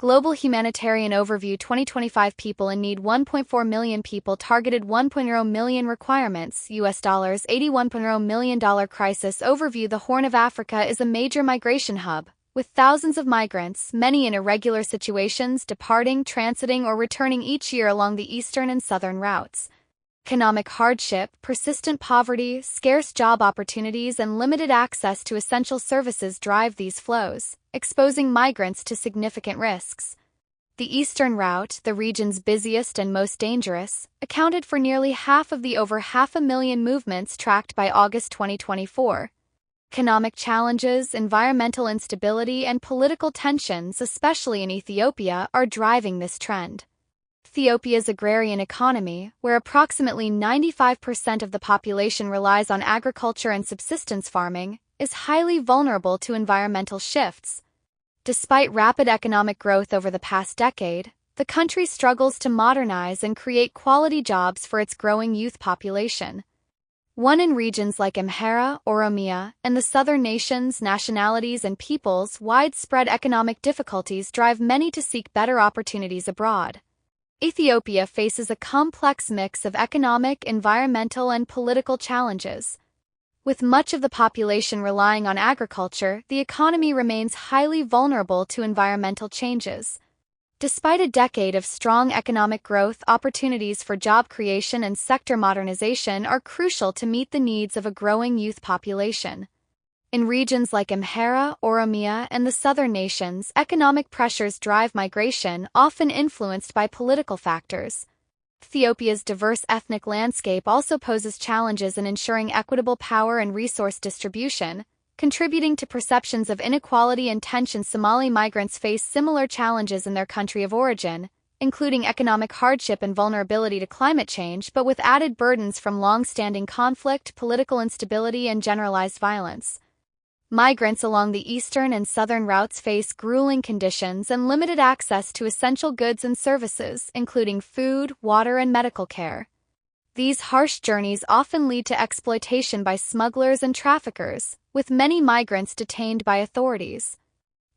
Global Humanitarian Overview 2025 People in Need 1.4 million people targeted 1.0 million requirements US dollars $81.0 million crisis overview. The Horn of Africa is a major migration hub, with thousands of migrants, many in irregular situations, departing, transiting, or returning each year along the eastern and southern routes. Economic hardship, persistent poverty, scarce job opportunities, and limited access to essential services drive these flows, exposing migrants to significant risks. The eastern route, the region's busiest and most dangerous, accounted for nearly half of the over 500,000 movements tracked by August 2024. Economic challenges, environmental instability, and political tensions, especially in Ethiopia, are driving this trend. Ethiopia's agrarian economy, where approximately 95% of the population relies on agriculture and subsistence farming, is highly vulnerable to environmental shifts. Despite rapid economic growth over the past decade, the country struggles to modernize and create quality jobs for its growing youth population. In regions like Amhara, Oromia, and the southern nations, nationalities, and peoples, widespread economic difficulties drive many to seek better opportunities abroad. Ethiopia faces a complex mix of economic, environmental, and political challenges. With much of the population relying on agriculture, the economy remains highly vulnerable to environmental changes. Despite a decade of strong economic growth, opportunities for job creation and sector modernization are crucial to meet the needs of a growing youth population. In regions like Amhara, Oromia, and the southern nations, economic pressures drive migration, often influenced by political factors. Ethiopia's diverse ethnic landscape also poses challenges in ensuring equitable power and resource distribution, contributing to perceptions of inequality and tension. Somali migrants face similar challenges in their country of origin, including economic hardship and vulnerability to climate change, but with added burdens from long-standing conflict, political instability, and generalized violence. Migrants along the eastern and southern routes face grueling conditions and limited access to essential goods and services, including food, water, and medical care. These harsh journeys often lead to exploitation by smugglers and traffickers, with many migrants detained by authorities.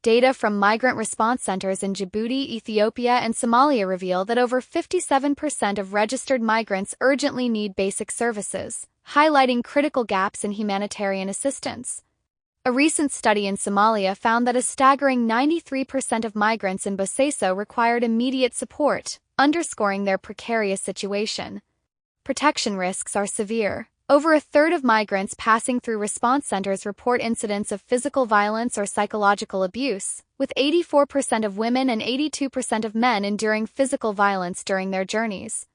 Data from migrant response centers in Djibouti, Ethiopia, and Somalia reveal that over 57% of registered migrants urgently need basic services, highlighting critical gaps in humanitarian assistance. A recent study in Somalia found that a staggering 93% of migrants in Bosaso required immediate support, underscoring their precarious situation. Protection risks are severe. Over a third of migrants passing through response centers report incidents of physical violence or psychological abuse, with 84% of women and 82% of men enduring physical violence during their journeys.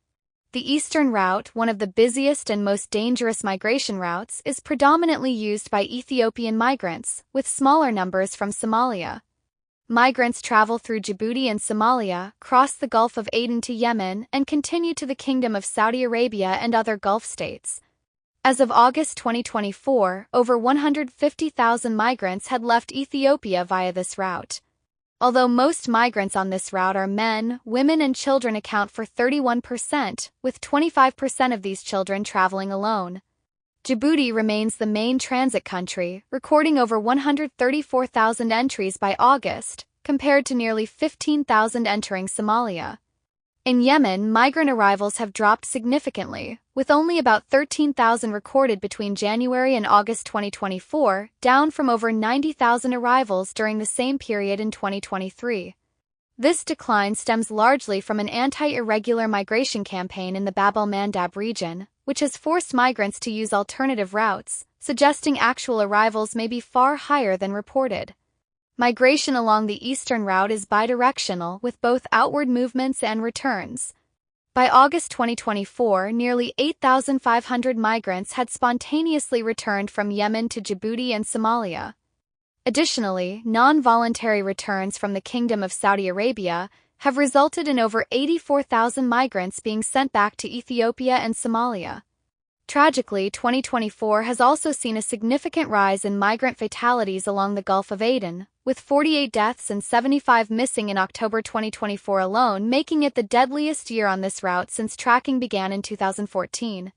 The eastern route, one of the busiest and most dangerous migration routes, is predominantly used by Ethiopian migrants, with smaller numbers from Somalia. Migrants travel through Djibouti and Somalia, cross the Gulf of Aden to Yemen, and continue to the Kingdom of Saudi Arabia and other Gulf states. As of August 2024, over 150,000 migrants had left Ethiopia via this route. Although most migrants on this route are men, women and children account for 31%, with 25% of these children traveling alone. Djibouti remains the main transit country, recording over 134,000 entries by August, compared to nearly 15,000 entering Somalia. In Yemen, migrant arrivals have dropped significantly, with only about 13,000 recorded between January and August 2024, down from over 90,000 arrivals during the same period in 2023. This decline stems largely from an anti-irregular migration campaign in the Bab el-Mandab region, which has forced migrants to use alternative routes, suggesting actual arrivals may be far higher than reported. Migration along the eastern route is bidirectional, with both outward movements and returns. By August 2024, nearly 8,500 migrants had spontaneously returned from Yemen to Djibouti and Somalia. Additionally, non-voluntary returns from the Kingdom of Saudi Arabia have resulted in over 84,000 migrants being sent back to Ethiopia and Somalia. Tragically, 2024 has also seen a significant rise in migrant fatalities along the Gulf of Aden, with 48 deaths and 75 missing in October 2024 alone, making it the deadliest year on this route since tracking began in 2014.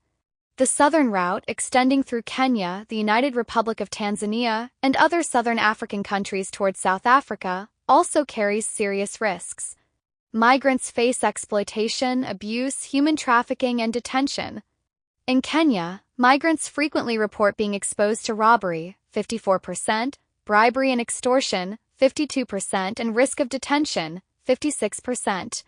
The southern route, extending through Kenya, the United Republic of Tanzania, and other southern African countries towards South Africa, also carries serious risks. Migrants face exploitation, abuse, human trafficking, and detention. In Kenya, migrants frequently report being exposed to robbery, 54%, bribery and extortion, 52%, and risk of detention, 56%.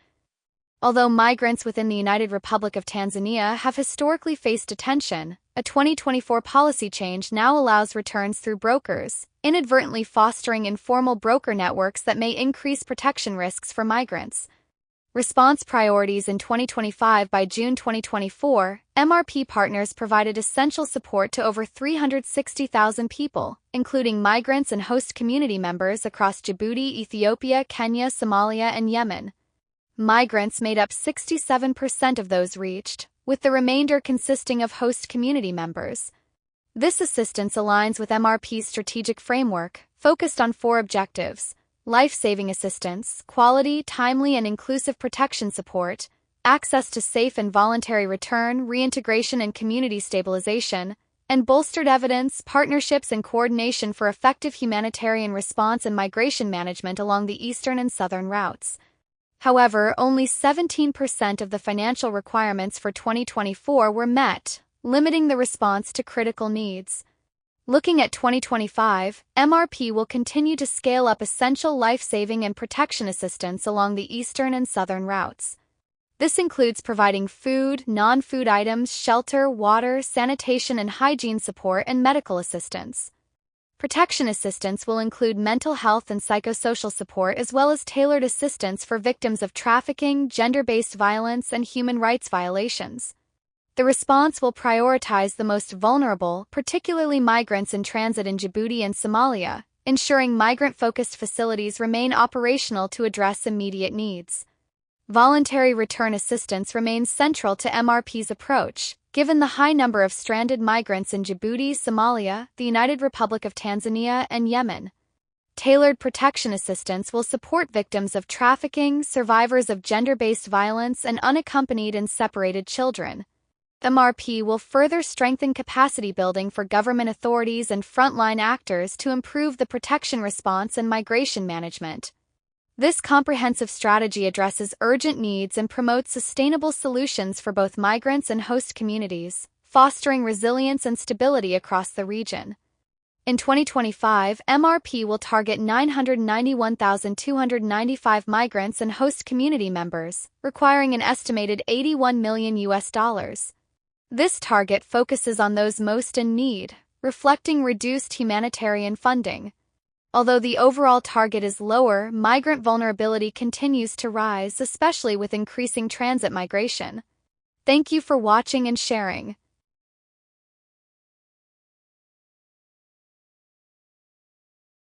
Although migrants within the United Republic of Tanzania have historically faced detention, a 2024 policy change now allows returns through brokers, inadvertently fostering informal broker networks that may increase protection risks for migrants. Response priorities in 2025. By June 2024, MRP partners provided essential support to over 360,000 people, including migrants and host community members across Djibouti, Ethiopia, Kenya, Somalia, and Yemen. Migrants made up 67% of those reached, with the remainder consisting of host community members. This assistance aligns with MRP's strategic framework, focused on 4 objectives: life-saving assistance, quality, timely, and inclusive protection support, access to safe and voluntary return, reintegration and community stabilization, and bolstered evidence, partnerships, and coordination for effective humanitarian response and migration management along the eastern and southern routes. However, only 17% of the financial requirements for 2024 were met, limiting the response to critical needs. Looking at 2025, MRP will continue to scale up essential life-saving and protection assistance along the eastern and southern routes. This includes providing food, non-food items, shelter, water, sanitation and hygiene support, and medical assistance. Protection assistance will include mental health and psychosocial support, as well as tailored assistance for victims of trafficking, gender-based violence, and human rights violations. The response will prioritize the most vulnerable, particularly migrants in transit in Djibouti and Somalia, ensuring migrant-focused facilities remain operational to address immediate needs. Voluntary return assistance remains central to MRP's approach, given the high number of stranded migrants in Djibouti, Somalia, the United Republic of Tanzania, and Yemen. Tailored protection assistance will support victims of trafficking, survivors of gender-based violence, and unaccompanied and separated children. MRP will further strengthen capacity building for government authorities and frontline actors to improve the protection response and migration management. This comprehensive strategy addresses urgent needs and promotes sustainable solutions for both migrants and host communities, fostering resilience and stability across the region. In 2025, MRP will target 991,295 migrants and host community members, requiring an estimated $81 million. This target focuses on those most in need, reflecting reduced humanitarian funding. Although the overall target is lower, migrant vulnerability continues to rise, especially with increasing transit migration. Thank you for watching and sharing.